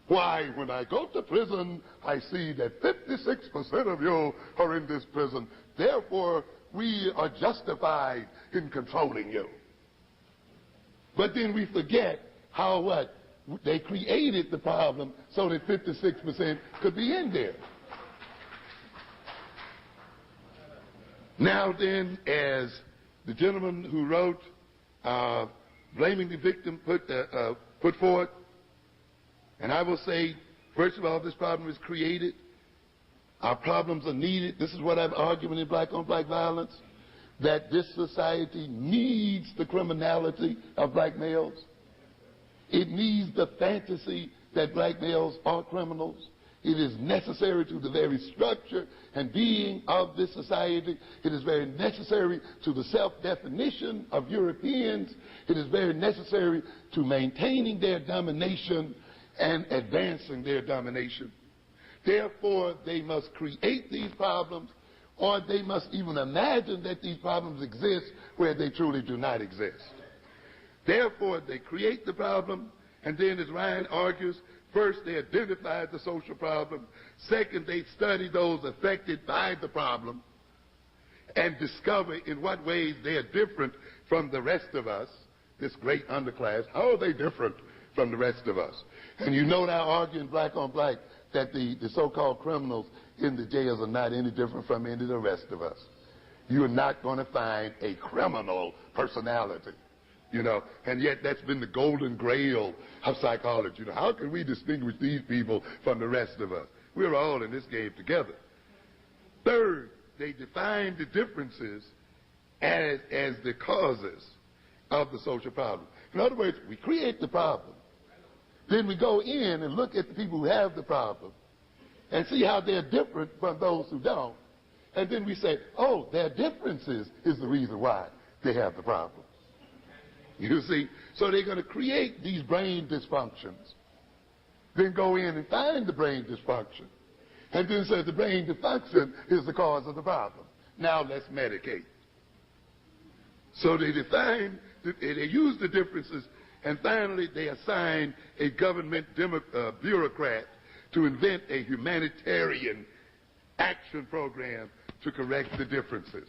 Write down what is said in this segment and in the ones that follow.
Why, when I go to prison, I see that 56% of you are in this prison. Therefore, we are justified in controlling you. But then we forget how what? They created the problem so that 56% could be in there. Now then, as the gentleman who wrote Blaming the Victim put forward, and I will say, first of all, this problem is created. Our problems are needed. This is what I'm arguing in Black on Black violence, that this society needs the criminality of black males. It needs the fantasy that black males are criminals. It is necessary to the very structure and being of this society. It is very necessary to the self-definition of Europeans. It is very necessary to maintaining their domination and advancing their domination. Therefore, they must create these problems, or they must even imagine that these problems exist where they truly do not exist. Therefore, they create the problem, and then, as Ryan argues, first they identify the social problem. Second, they study those affected by the problem and discover in what ways they are different from the rest of us, this great underclass. How are they different from the rest of us? And you know now, arguing Black on Black, that the so-called criminals in the jails are not any different from any of the rest of us. You are not going to find a criminal personality, you know, and yet that's been the golden grail of psychology. You know, how can we distinguish these people from the rest of us? We're all in this game together. Third, they define the differences as the causes of the social problem. In other words, we create the problem. Then we go in and look at the people who have the problem and see how they're different from those who don't. And then we say, oh, their differences is the reason why they have the problem. You see? So they're going to create these brain dysfunctions, then go in and find the brain dysfunction, and then say the brain dysfunction is the cause of the problem. Now let's medicate. So they define, they use the differences, and finally they assign a government bureaucrat to invent a humanitarian action program to correct the differences.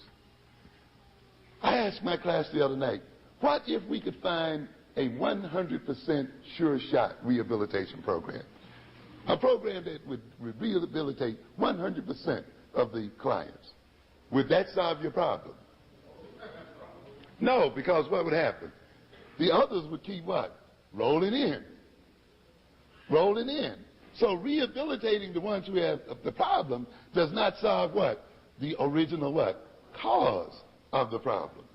I asked my class the other night, what if we could find a 100% sure shot rehabilitation program? A program that would rehabilitate 100% of the clients. Would that solve your problem? No, because what would happen? The others would keep what? Rolling in. Rolling in. So rehabilitating the ones who have the problem does not solve what? The original what? Cause of the problem.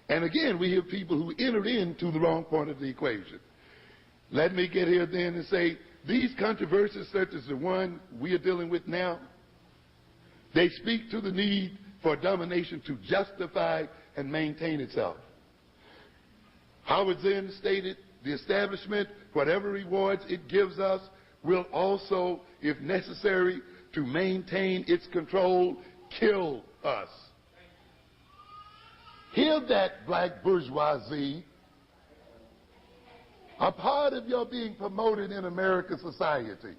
And again, we have people who enter into the wrong part of the equation. Let me get here then and say, these controversies such as the one we are dealing with now, they speak to the need for domination to justify and maintain itself. Howard Zinn stated, the establishment, whatever rewards it gives us, will also, if necessary, to maintain its control, kill us. Hear that, black bourgeoisie. A part of your being promoted in American society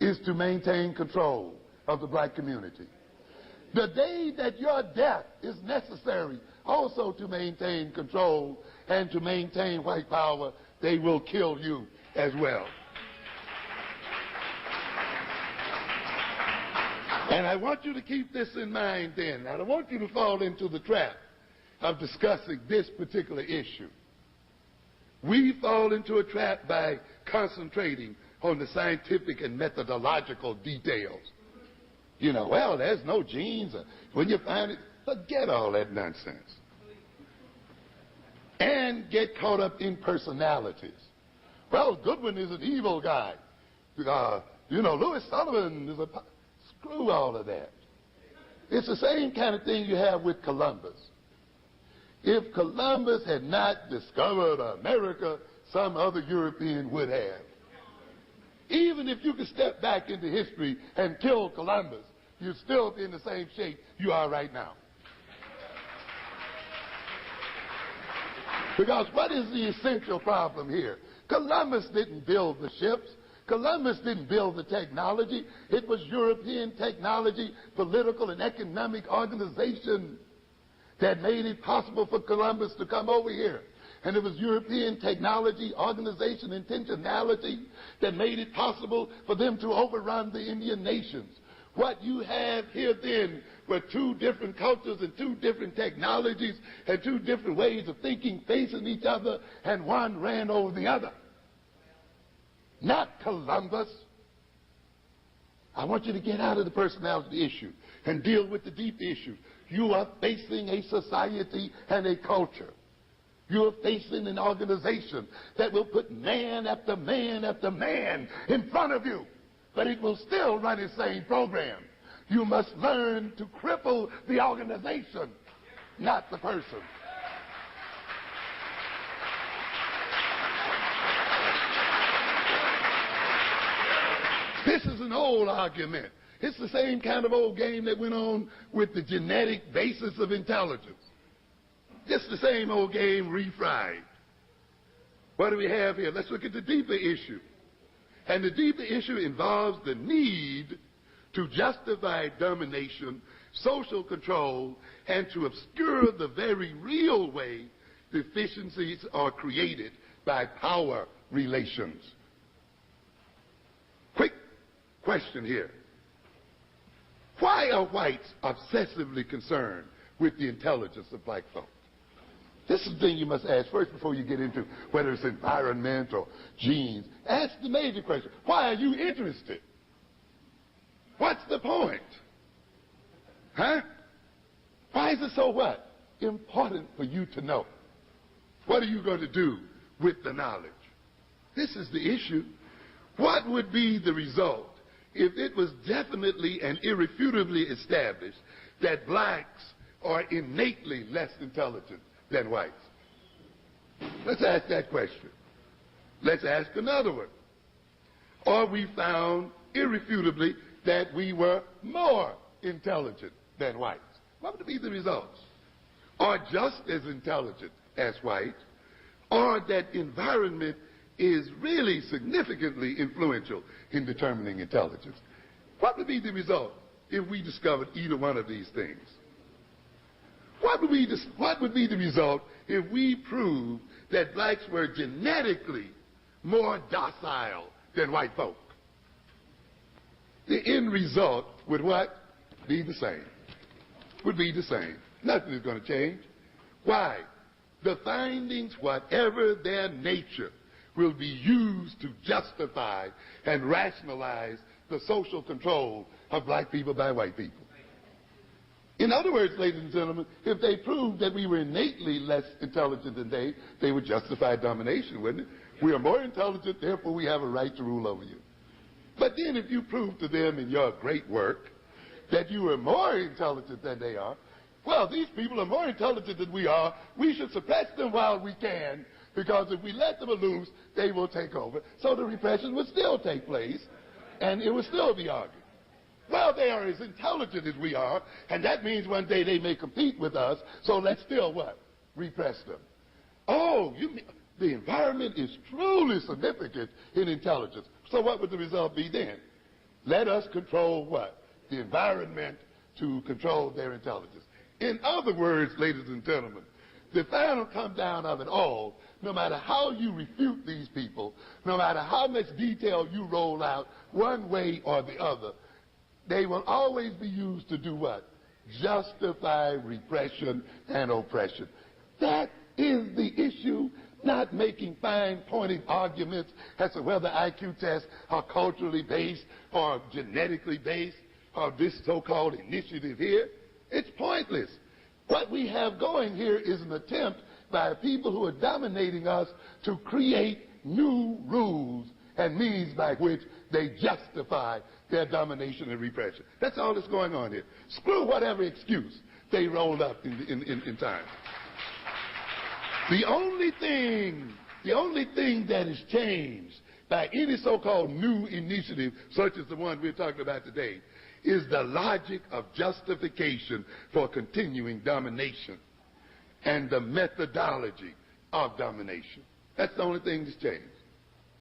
is to maintain control of the black community. The day that your death is necessary also to maintain control and to maintain white power, they will kill you as well. And I want you to keep this in mind then. I don't want you to fall into the trap of discussing this particular issue. We fall into a trap by concentrating on the scientific and methodological details. You know, well, there's no genes. When you find it, forget all that nonsense. And get caught up in personalities. Well, Goodwin is an evil guy. You know, Louis Sullivan is a... Screw all of that. It's the same kind of thing you have with Columbus. If Columbus had not discovered America, some other European would have. Even if you could step back into history and kill Columbus, you'd still be in the same shape you are right now. Because what is the essential problem here? Columbus didn't build the ships. Columbus didn't build the technology. It was European technology, political and economic organization that made it possible for Columbus to come over here. And it was European technology, organization, intentionality that made it possible for them to overrun the Indian nations. What you have here then were two different cultures and two different technologies and two different ways of thinking facing each other, and one ran over the other. Not Columbus. I want you to get out of the personality issue and deal with the deep issues. You are facing a society and a culture. You are facing an organization that will put man after man after man in front of you, but it will still run its same program. You must learn to cripple the organization, not the person. This is an old argument. It's the same kind of old game that went on with the genetic basis of intelligence. Just the same old game refried. What do we have here? Let's look at the deeper issue. And the deeper issue involves the need to justify domination, social control, and to obscure the very real way deficiencies are created by power relations. Quick question here. Why are whites obsessively concerned with the intelligence of black folk? This is the thing you must ask first before you get into whether it's environment or genes. Ask the major question. Why are you interested? What's the point? Huh? Why is it so what? Important for you to know. What are you going to do with the knowledge? This is the issue. What would be the result if it was definitely and irrefutably established that blacks are innately less intelligent than whites? Let's ask that question. Let's ask another one. Or we found irrefutably that we were more intelligent than whites. What would be the results? Or just as intelligent as whites, or that environment is really significantly influential in determining intelligence. What would be the result if we discovered either one of these things? What would be the result if we proved that blacks were genetically more docile than white folk? The end result would what? Be the same. Would be the same. Nothing is going to change. Why? The findings, whatever their nature, will be used to justify and rationalize the social control of black people by white people. In other words, ladies and gentlemen, if they proved that we were innately less intelligent than they would justify domination, wouldn't it? We are more intelligent, therefore we have a right to rule over you. But then if you prove to them in your great work that you are more intelligent than they are, well, these people are more intelligent than we are. We should suppress them while we can, because if we let them loose, they will take over. So the repression would still take place, and it would still be argued. Well, they are as intelligent as we are, and that means one day they may compete with us, so let's still what? Repress them. Oh, you mean the environment is truly significant in intelligence. So what would the result be then? Let us control what? The environment to control their intelligence. In other words, ladies and gentlemen, the final come down of it all, no matter how you refute these people, no matter how much detail you roll out one way or the other, they will always be used to do what? Justify repression and oppression. That is the issue, not making fine-pointed arguments as to whether IQ tests are culturally based or genetically based or this so-called initiative here. It's pointless. What we have going here is an attempt by people who are dominating us to create new rules and means by which they justify their domination and repression. That's all that's going on here. Screw whatever excuse they rolled up in time. The only thing that has changed by any so-called new initiative, such as the one we're talking about today, is the logic of justification for continuing domination and the methodology of domination. That's the only thing that's changed.